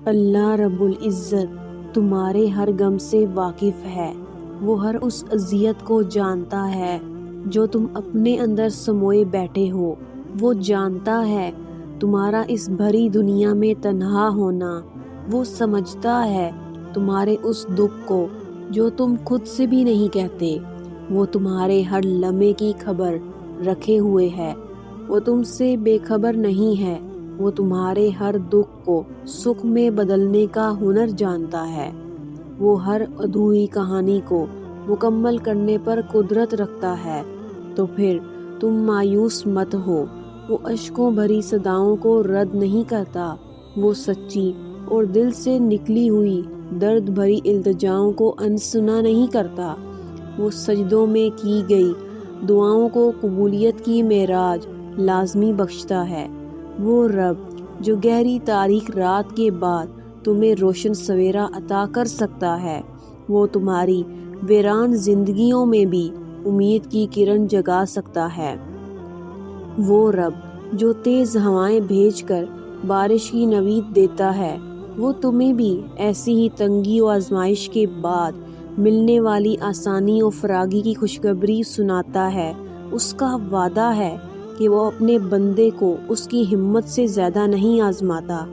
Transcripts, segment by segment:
اللہ رب العزت تمہارے ہر غم سے واقف ہے۔ وہ ہر اس اذیت کو جانتا ہے جو تم اپنے اندر سموئے بیٹھے ہو۔ وہ جانتا ہے تمہارا اس بھری دنیا میں تنہا ہونا۔ وہ سمجھتا ہے تمہارے اس دکھ کو جو تم خود سے بھی نہیں کہتے۔ وہ تمہارے ہر لمحے کی خبر رکھے ہوئے ہے۔ وہ تم سے بے خبر نہیں ہے۔ وہ تمہارے ہر دکھ کو سکھ میں بدلنے کا ہنر جانتا ہے۔ وہ ہر ادھوری کہانی کو مکمل کرنے پر قدرت رکھتا ہے۔ تو پھر تم مایوس مت ہو۔ وہ اشکوں بھری صداؤں کو رد نہیں کرتا۔ وہ سچی اور دل سے نکلی ہوئی درد بھری التجاؤں کو انسنا نہیں کرتا۔ وہ سجدوں میں کی گئی دعاؤں کو قبولیت کی معراج لازمی بخشتا ہے۔ وہ رب جو گہری تاریک رات کے بعد تمہیں روشن سویرا عطا کر سکتا ہے، وہ تمہاری ویران زندگیوں میں بھی امید کی کرن جگا سکتا ہے۔ وہ رب جو تیز ہوائیں بھیج کر بارش کی نوید دیتا ہے، وہ تمہیں بھی ایسی ہی تنگی و آزمائش کے بعد ملنے والی آسانی و فراغی کی خوشخبری سناتا ہے۔ اس کا وعدہ ہے کہ وہ اپنے بندے کو اس کی ہمت سے زیادہ نہیں آزماتا۔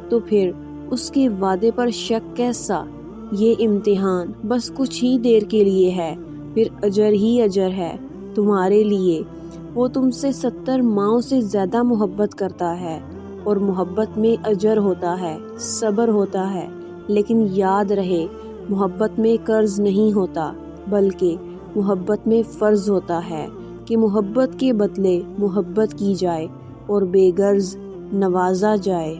تو پھر اس کے وعدے پر شک کیسا؟ یہ امتحان بس کچھ ہی دیر کے لیے ہے، پھر اجر ہی اجر ہے تمہارے لیے۔ وہ تم سے 70 ماؤں سے زیادہ محبت کرتا ہے، اور محبت میں اجر ہوتا ہے، صبر ہوتا ہے، لیکن یاد رہے محبت میں قرض نہیں ہوتا، بلکہ محبت میں فرض ہوتا ہے کہ محبت کے بدلے محبت کی جائے اور بے غرض نوازا جائے۔